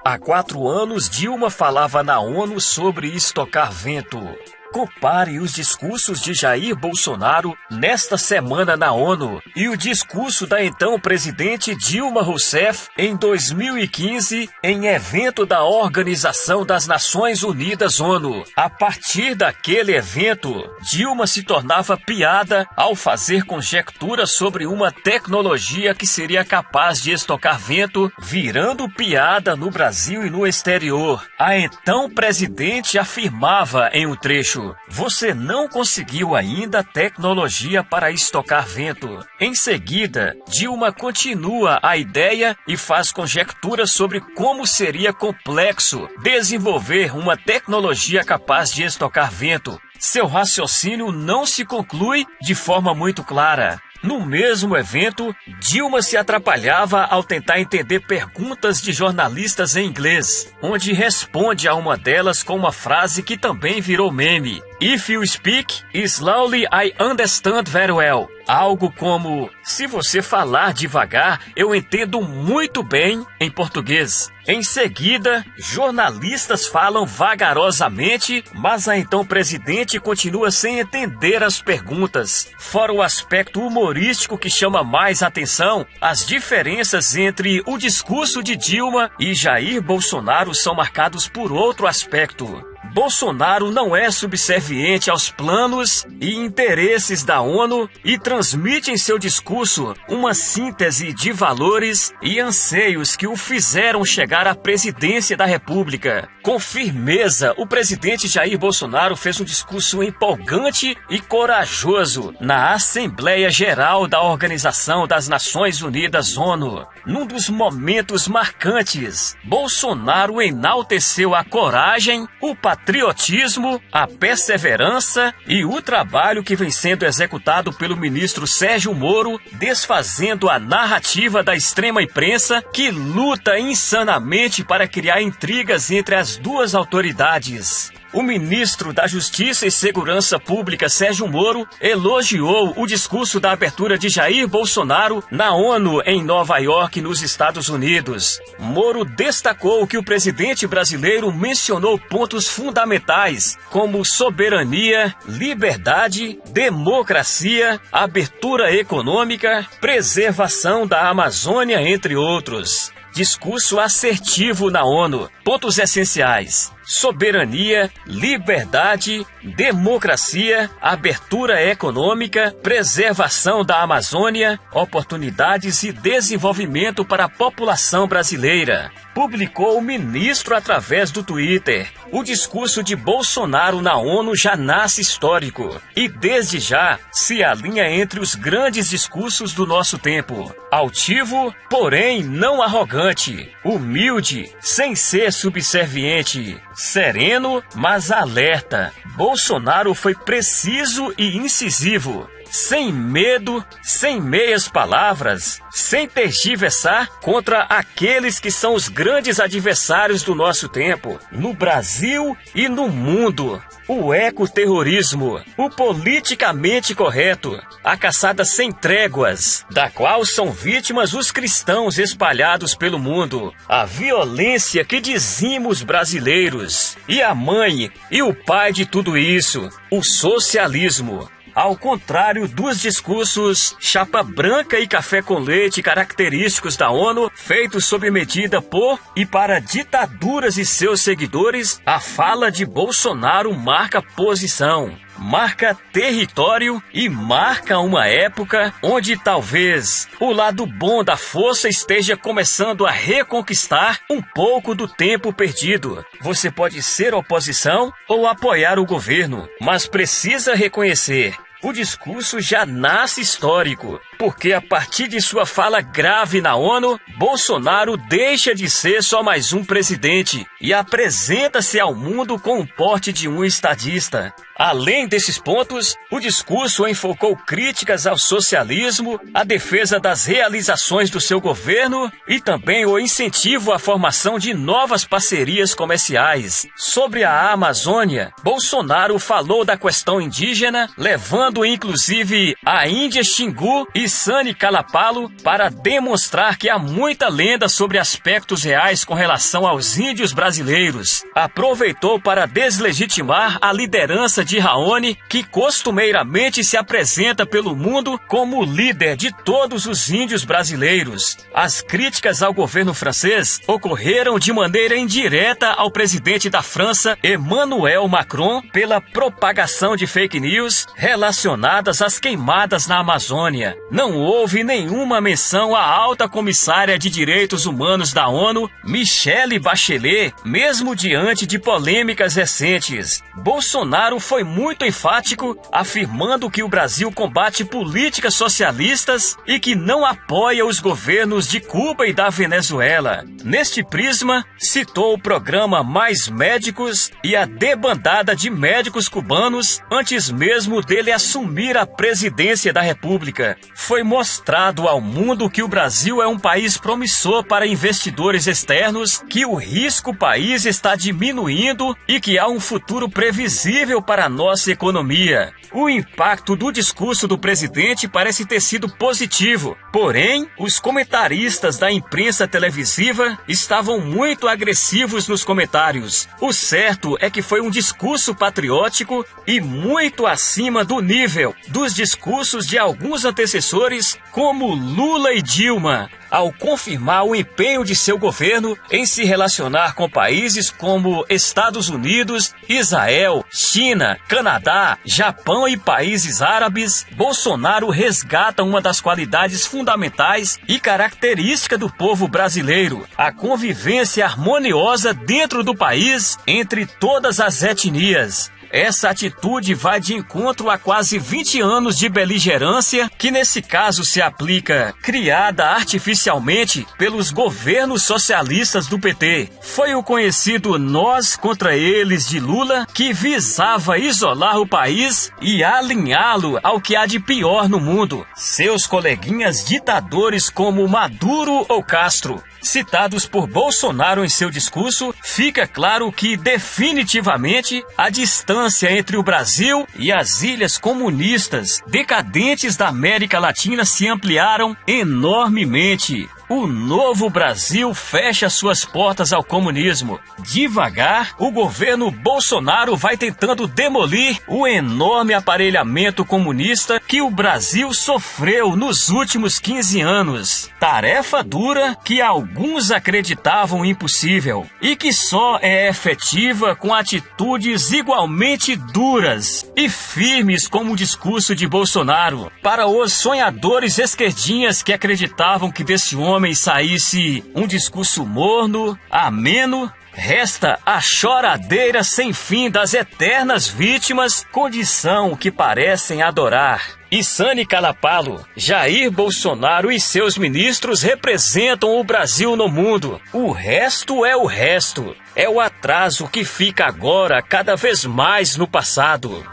Há 4 anos, Dilma falava na ONU sobre estocar vento. Compare os discursos de Jair Bolsonaro nesta semana na ONU e o discurso da então presidente Dilma Rousseff em 2015 em evento da Organização das Nações Unidas ONU. A partir daquele evento, Dilma se tornava piada ao fazer conjecturas sobre uma tecnologia que seria capaz de estocar vento, virando piada no Brasil e no exterior. A então presidente afirmava em um trecho: "Você não conseguiu ainda tecnologia para estocar vento." Em seguida, Dilma continua a ideia e faz conjecturas sobre como seria complexo desenvolver uma tecnologia capaz de estocar vento. Seu raciocínio não se conclui de forma muito clara. No mesmo evento, Dilma se atrapalhava ao tentar entender perguntas de jornalistas em inglês, onde responde a uma delas com uma frase que também virou meme: "If you speak slowly, I understand very well." Algo como: "Se você falar devagar, eu entendo muito bem em português." Em seguida, jornalistas falam vagarosamente, mas a então presidente continua sem entender as perguntas. Fora o aspecto humorístico que chama mais atenção, as diferenças entre o discurso de Dilma e Jair Bolsonaro são marcados por outro aspecto. Bolsonaro não é subserviente aos planos e interesses da ONU e transmite em seu discurso uma síntese de valores e anseios que o fizeram chegar à presidência da República. Com firmeza, o presidente Jair Bolsonaro fez um discurso empolgante e corajoso na Assembleia Geral da Organização das Nações Unidas ONU. Num dos momentos marcantes, Bolsonaro enalteceu a coragem, o patriotismo, a perseverança e o trabalho que vem sendo executado pelo ministro Sérgio Moro, desfazendo a narrativa da extrema imprensa que luta insanamente para criar intrigas entre as duas autoridades. O ministro da Justiça e Segurança Pública, Sérgio Moro, elogiou o discurso da abertura de Jair Bolsonaro na ONU em Nova York, nos Estados Unidos. Moro destacou que o presidente brasileiro mencionou pontos fundamentais como soberania, liberdade, democracia, abertura econômica, preservação da Amazônia, entre outros. Discurso assertivo na ONU. Pontos essenciais: soberania, liberdade, democracia, abertura econômica, preservação da Amazônia, oportunidades e desenvolvimento para a população brasileira. Publicou o ministro através do Twitter. O discurso de Bolsonaro na ONU já nasce histórico e desde já se alinha entre os grandes discursos do nosso tempo. Altivo, porém não arrogante. Humilde, sem ser subserviente. Sereno, mas alerta. Bolsonaro foi preciso e incisivo. Sem medo, sem meias palavras, sem tergiversar contra aqueles que são os grandes adversários do nosso tempo, no Brasil e no mundo. O ecoterrorismo, o politicamente correto, a caçada sem tréguas, da qual são vítimas os cristãos espalhados pelo mundo, a violência que dizima os brasileiros, e a mãe e o pai de tudo isso, o socialismo. Ao contrário dos discursos chapa branca e café com leite característicos da ONU, feitos sob medida por e para ditaduras e seus seguidores, a fala de Bolsonaro marca posição, marca território e marca uma época onde talvez o lado bom da força esteja começando a reconquistar um pouco do tempo perdido. Você pode ser oposição ou apoiar o governo, mas precisa reconhecer: o discurso já nasce histórico, porque a partir de sua fala grave na ONU, Bolsonaro deixa de ser só mais um presidente e apresenta-se ao mundo com o porte de um estadista. Além desses pontos, o discurso enfocou críticas ao socialismo, a defesa das realizações do seu governo e também o incentivo à formação de novas parcerias comerciais. Sobre a Amazônia, Bolsonaro falou da questão indígena, levando inclusive a Índia Xingu e Sani Calapalo, para demonstrar que há muita lenda sobre aspectos reais com relação aos índios brasileiros. Aproveitou para deslegitimar a liderança de Raoni, que costumeiramente se apresenta pelo mundo como líder de todos os índios brasileiros. As críticas ao governo francês ocorreram de maneira indireta ao presidente da França, Emmanuel Macron, pela propagação de fake news relacionadas às queimadas na Amazônia. Não houve nenhuma menção à alta comissária de direitos humanos da ONU, Michelle Bachelet, mesmo diante de polêmicas recentes. Bolsonaro foi muito enfático, afirmando que o Brasil combate políticas socialistas e que não apoia os governos de Cuba e da Venezuela. Neste prisma, citou o programa Mais Médicos e a debandada de médicos cubanos antes mesmo dele assumir a presidência da República. Foi mostrado ao mundo que o Brasil é um país promissor para investidores externos, que o risco país está diminuindo e que há um futuro previsível para a nossa economia. O impacto do discurso do presidente parece ter sido positivo, porém, os comentaristas da imprensa televisiva estavam muito agressivos nos comentários. O certo é que foi um discurso patriótico e muito acima do nível dos discursos de alguns antecessores, como Lula e Dilma, ao confirmar o empenho de seu governo em se relacionar com países como Estados Unidos, Israel, China, Canadá, Japão e países árabes. Bolsonaro resgata uma das qualidades fundamentais e característica do povo brasileiro: a convivência harmoniosa dentro do país entre todas as etnias. Essa atitude vai de encontro a quase 20 anos de beligerância, que nesse caso se aplica, criada artificialmente pelos governos socialistas do PT. Foi o conhecido nós contra eles de Lula, que visava isolar o país e alinhá-lo ao que há de pior no mundo: seus coleguinhas ditadores como Maduro ou Castro. Citados por Bolsonaro em seu discurso, fica claro que definitivamente a distância entre o Brasil e as ilhas comunistas decadentes da América Latina se ampliaram enormemente. O novo Brasil fecha suas portas ao comunismo. Devagar, o governo Bolsonaro vai tentando demolir o enorme aparelhamento comunista que o Brasil sofreu nos últimos 15 anos. Tarefa dura que alguns acreditavam impossível e que só é efetiva com atitudes igualmente duras e firmes como o discurso de Bolsonaro. Para os sonhadores esquerdinhas que acreditavam que desse homem saísse um discurso morno, ameno, resta a choradeira sem fim das eternas vítimas, condição que parecem adorar. E Sani Calapalo, Jair Bolsonaro e seus ministros representam o Brasil no mundo. O resto é o resto. É o atraso que fica agora cada vez mais no passado.